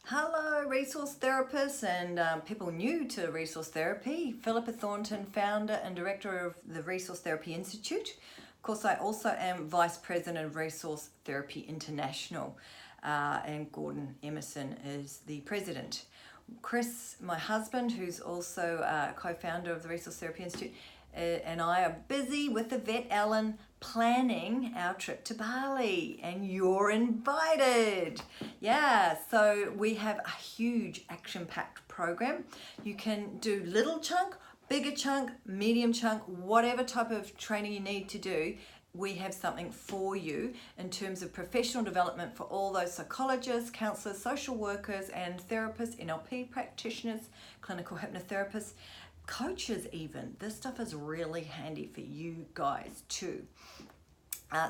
Hello, resource therapists and people new to resource therapy. Philippa Thornton, founder and director of the Resource Therapy Institute. Of course, I also am vice president of Resource Therapy International, and Gordon Emmerson is the president. Chris, my husband, who's also co-founder of the Resource Therapy Institute, and I are busy with the vet Ellen planning our trip to Bali, and you're invited. Yeah, so we have a huge action-packed program. You can do little chunk, bigger chunk, medium chunk, whatever type of training you need to do. We have something for you in terms of professional development for all those psychologists, counselors, social workers and therapists, NLP practitioners, clinical hypnotherapists, coaches even. This stuff is really handy for you guys too.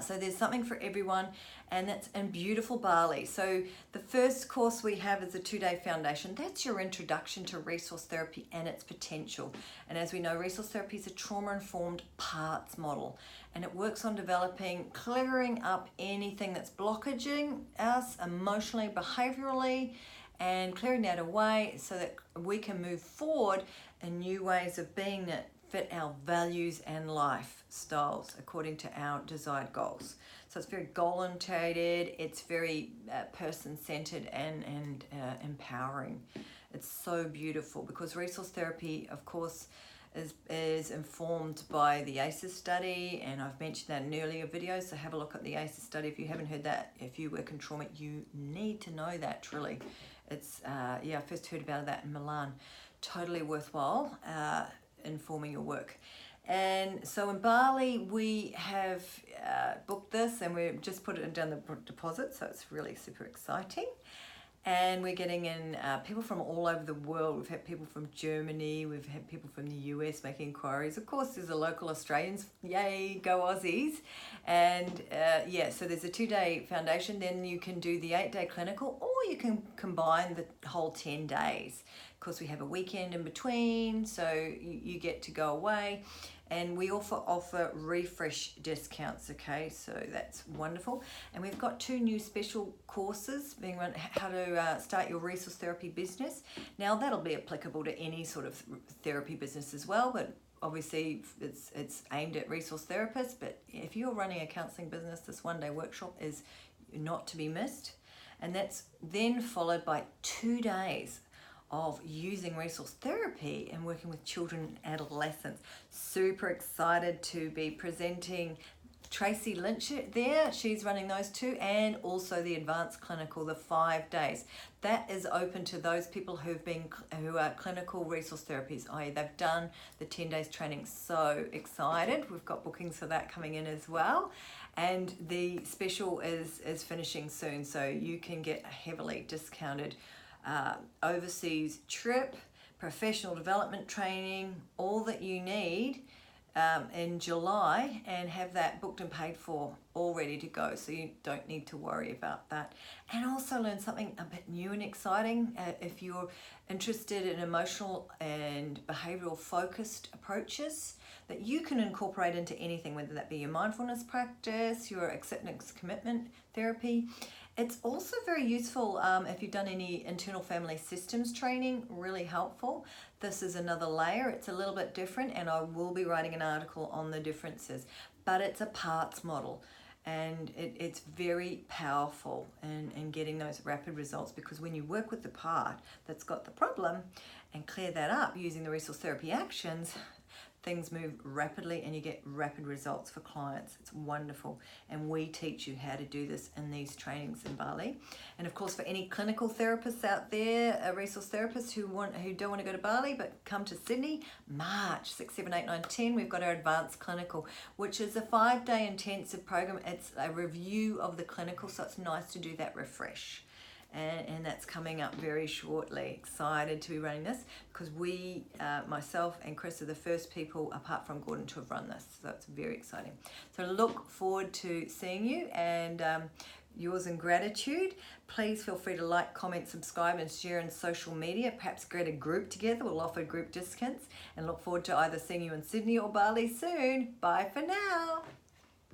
So there's something for everyone, and that's in beautiful Bali. So the first course we have is a 2-day foundation. That's your introduction to resource therapy and its potential. And as we know, resource therapy is a trauma-informed parts model, and it works on developing, clearing up anything that's blockaging us emotionally, behaviorally, and clearing that away so that we can move forward in new ways of being that fit our values and lifestyles according to our desired goals. So it's very goal-oriented, it's very person-centered and empowering. It's so beautiful because resource therapy, of course, is informed by the ACEs study, and I've mentioned that in earlier videos, so have a look at the ACEs study. If you haven't heard that, if you work in trauma, you need to know that truly. It's, I first heard about that in Milan. Totally worthwhile informing your work. And so in Bali, we have booked this, and we've just put it down the deposit, so it's really super exciting. And we're getting in people from all over the world. We've had people from Germany, we've had people from the US making inquiries. Of course, there's the local Australians, yay, go Aussies. And so there's a 2-day foundation, then you can do the 8-day clinical, or you can combine the whole 10 days. Of course, we have a weekend in between, so you get to go away. And we also offer refresh discounts, okay, so that's wonderful. And we've got 2 new special courses being run, how to start your resource therapy business. Now that'll be applicable to any sort of therapy business as well, but obviously it's aimed at resource therapists. But if you're running a counselling business, this 1-day workshop is not to be missed. And that's then followed by 2 days of using resource therapy and working with children and adolescents. Super excited to be presenting Tracy Lynch there. She's running those 2, and also the advanced clinical, the 5 days. That is open to those people who are clinical resource therapies, i.e. they've done the 10 days training. So excited. We've got bookings for that coming in as well. And the special is finishing soon, so you can get a heavily discounted overseas trip, professional development training, all that you need in July, and have that booked and paid for, all ready to go, so you don't need to worry about that. And also learn something a bit new and exciting if you're interested in emotional and behavioral focused approaches that you can incorporate into anything, whether that be your mindfulness practice, your acceptance commitment therapy. It's also very useful if you've done any internal family systems training, really helpful. This is another layer. It's a little bit different, and I will be writing an article on the differences, but it's a parts model, and it's very powerful in getting those rapid results, because when you work with the part that's got the problem and clear that up using the resource therapy actions, things move rapidly and you get rapid results for clients. It's wonderful, and we teach you how to do this in these trainings in Bali. And of course, for any clinical therapists out there, resource therapists who don't want to go to Bali but come to Sydney, March 6, 7, 8, 9, 10, we've got our advanced clinical, which is a 5-day intensive program. It's a review of the clinical, so it's nice to do that refresh. And that's coming up very shortly. Excited to be running this, because we, myself and Chris, are the first people apart from Gordon to have run this, so it's very exciting. So look forward to seeing you, and yours in gratitude. Please feel free to like, comment, subscribe and share in social media. Perhaps create a group together. We'll offer group discounts, and look forward to either seeing you in Sydney or Bali soon. Bye for now.